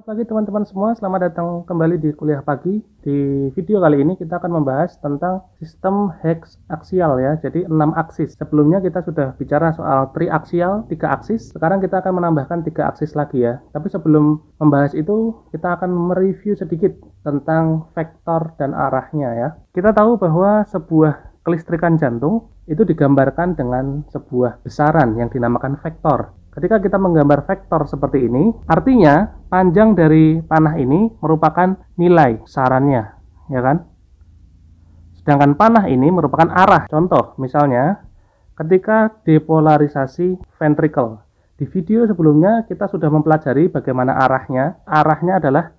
pagi teman-teman semua, selamat datang kembali di kuliah pagi. Di video kali ini kita akan membahas tentang sistem hex aksial ya. Jadi 6 aksis. Sebelumnya kita sudah bicara soal triaksial, 3 aksis. Sekarang kita akan menambahkan 3 aksis lagi ya. Tapi sebelum membahas itu, kita akan mereview sedikit tentang vektor dan arahnya ya. Kita tahu bahwa sebuah kelistrikan jantung itu digambarkan dengan sebuah besaran yang dinamakan vektor. Ketika kita menggambar vektor seperti ini, artinya panjang dari panah ini merupakan nilai besarannya, ya kan? Sedangkan panah ini merupakan arah. Contoh, misalnya ketika depolarisasi ventricle. Di video sebelumnya kita sudah mempelajari bagaimana arahnya. Arahnya adalah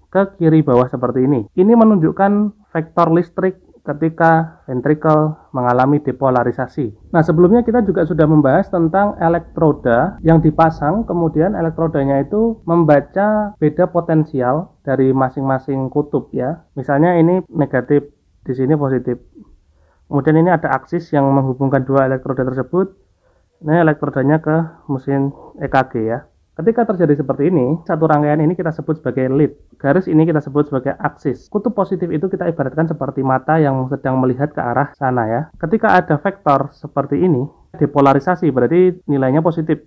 ke kiri bawah seperti ini. Ini menunjukkan vektor listrik ketika ventricle mengalami depolarisasi. Nah, sebelumnya kita juga sudah membahas tentang elektroda yang dipasang, kemudian elektrodanya itu membaca beda potensial dari masing-masing kutub ya. Misalnya ini negatif, di sini positif. Kemudian ini ada aksis yang menghubungkan dua elektroda tersebut. Ini elektrodanya ke mesin EKG ya. Ketika terjadi seperti ini, satu rangkaian ini kita sebut sebagai lead. Garis ini kita sebut sebagai aksis. Kutub positif itu kita ibaratkan seperti mata yang sedang melihat ke arah sana ya. Ketika ada vektor seperti ini, depolarisasi berarti nilainya positif.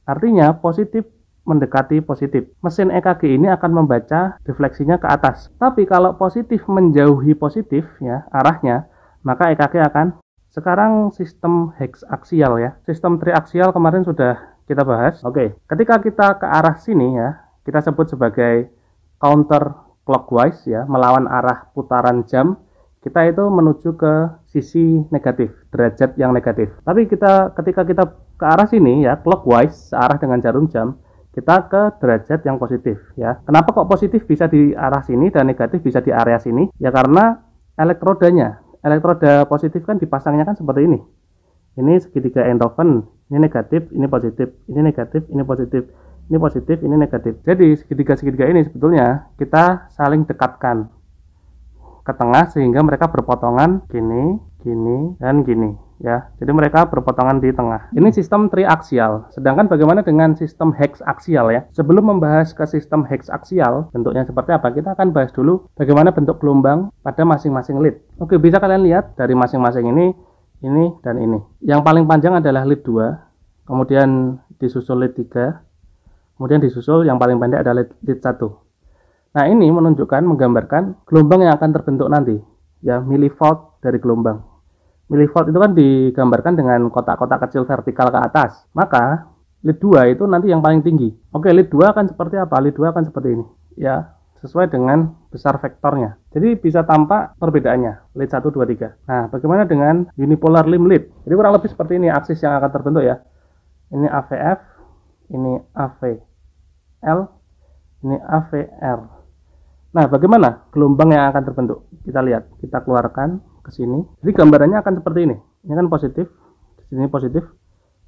Artinya positif mendekati positif. Mesin EKG ini akan membaca defleksinya ke atas. Tapi kalau positif menjauhi positif ya arahnya, maka EKG akan. Sekarang sistem hex aksial ya. Sistem triaksial kemarin sudah kita bahas. Oke, ketika kita ke arah sini ya, kita sebut sebagai counter clockwise ya, melawan arah putaran jam. Kita itu menuju ke sisi negatif, derajat yang negatif. Tapi ketika kita ke arah sini ya, clockwise, searah dengan jarum jam, kita ke derajat yang positif ya. Kenapa kok positif bisa di arah sini dan negatif bisa di area sini? Ya karena elektroda positif kan dipasangnya kan seperti ini. Ini segitiga Einthoven, ini negatif, ini positif, ini negatif, ini positif, ini positif, ini negatif. Jadi segitiga-segitiga ini sebetulnya kita saling dekatkan ke tengah sehingga mereka berpotongan gini, gini, dan gini ya. Jadi mereka berpotongan di tengah. Ini sistem triaksial. Sedangkan bagaimana dengan sistem hex aksial ya? Sebelum membahas ke sistem hex aksial, bentuknya seperti apa? Kita akan bahas dulu bagaimana bentuk gelombang pada masing-masing lead. Oke, bisa kalian lihat dari masing-masing ini dan ini. Yang paling panjang adalah lead 2, kemudian disusul lead 3, kemudian disusul yang paling pendek adalah lead 1. Nah, ini menggambarkan gelombang yang akan terbentuk nanti ya, millivolt dari gelombang. Millivolt itu kan digambarkan dengan kotak-kotak kecil vertikal ke atas. Maka lead 2 itu nanti yang paling tinggi. Oke, lead 2 akan seperti apa? Lead 2 akan seperti ini ya, sesuai dengan besar vektornya. Jadi bisa tampak perbedaannya, lead 1, 2, 3. Nah, bagaimana dengan unipolar limb lead? Jadi kurang lebih seperti ini aksis yang akan terbentuk ya. Ini AVF, ini AVL, ini AVR. Nah, bagaimana gelombang yang akan terbentuk? Kita lihat, kita keluarkan ke sini. Jadi gambarannya akan seperti ini. Ini kan positif, di sini positif,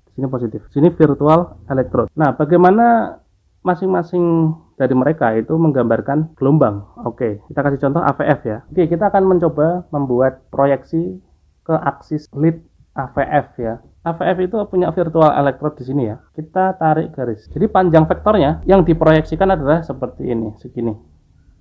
di sini positif. Di sini virtual electrode. Nah, bagaimana masing-masing dari mereka itu menggambarkan gelombang. Oke, kita kasih contoh AVF ya. Oke, kita akan mencoba membuat proyeksi ke aksis lead AVF ya. AVF itu punya virtual electrode di sini ya. Kita tarik garis. Jadi panjang vektornya yang diproyeksikan adalah seperti ini, segini.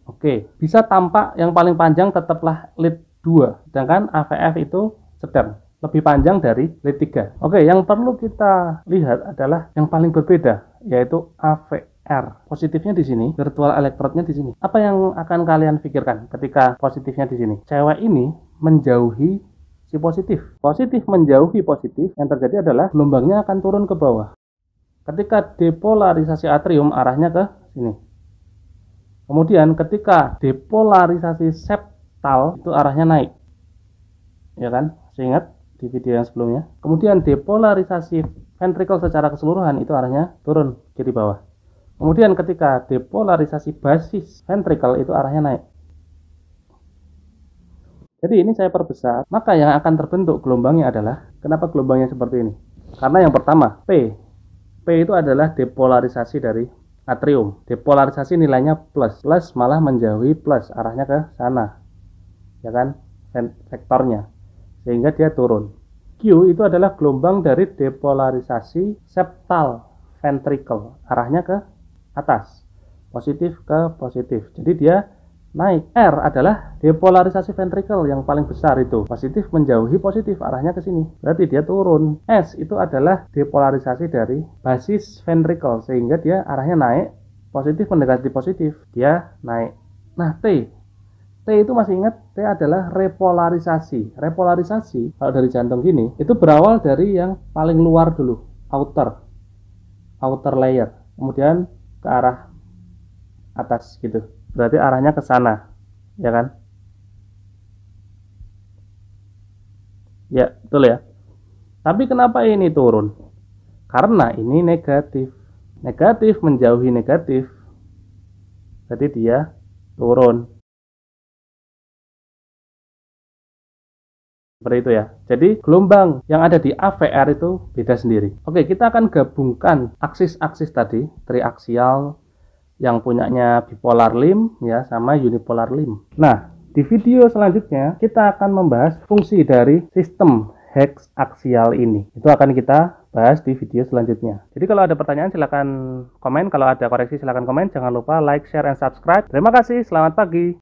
Oke, bisa tampak yang paling panjang tetaplah lead 2, sedangkan AVF itu sedang lebih panjang dari lead 3. Oke, yang perlu kita lihat adalah yang paling berbeda, yaitu AVR. Positifnya di sini, virtual electrode-nya di sini. Apa yang akan kalian pikirkan ketika positifnya di sini? Cewek ini menjauhi si positif. Positif menjauhi positif, yang terjadi adalah gelombangnya akan turun ke bawah. Ketika depolarisasi atrium, arahnya ke sini. Kemudian ketika depolarisasi septal, itu arahnya naik. Ya kan? Saya ingat di video yang sebelumnya. Kemudian depolarisasi ventricle secara keseluruhan itu arahnya turun kiri bawah. Kemudian ketika depolarisasi basis ventricle itu arahnya naik. Jadi ini saya perbesar, maka yang akan terbentuk gelombangnya adalah, kenapa gelombangnya seperti ini? Karena yang pertama, P itu adalah depolarisasi dari atrium. Depolarisasi nilainya plus malah menjauhi plus, arahnya ke sana. Ya kan? Vektornya. Sehingga dia turun. Q itu adalah gelombang dari depolarisasi septal ventricle, arahnya ke atas. positif ke positif. Jadi dia naik. R adalah depolarisasi ventricle yang paling besar itu. Positif menjauhi positif, arahnya ke sini. Berarti dia turun. S itu adalah depolarisasi dari basis ventricle sehingga dia arahnya naik, positif mendekati positif, dia naik. Nah, T itu masih ingat, T adalah repolarisasi. Repolarisasi kalau dari jantung gini, itu berawal dari yang paling luar dulu, outer layer, kemudian ke arah atas gitu. Berarti arahnya ke sana, ya kan? Ya, betul ya. Tapi kenapa ini turun? Karena ini negatif. Negatif menjauhi negatif. Jadi dia turun. Seperti itu ya. Jadi gelombang yang ada di AVR itu beda sendiri. Oke, kita akan gabungkan aksis-aksis tadi, triaksial yang punyanya bipolar limb ya sama unipolar limb. Nah, di video selanjutnya kita akan membahas fungsi dari sistem heksaksial ini. Itu akan kita bahas di video selanjutnya. Jadi kalau ada pertanyaan silakan komen, kalau ada koreksi silakan komen, jangan lupa like, share, and subscribe. Terima kasih, selamat pagi.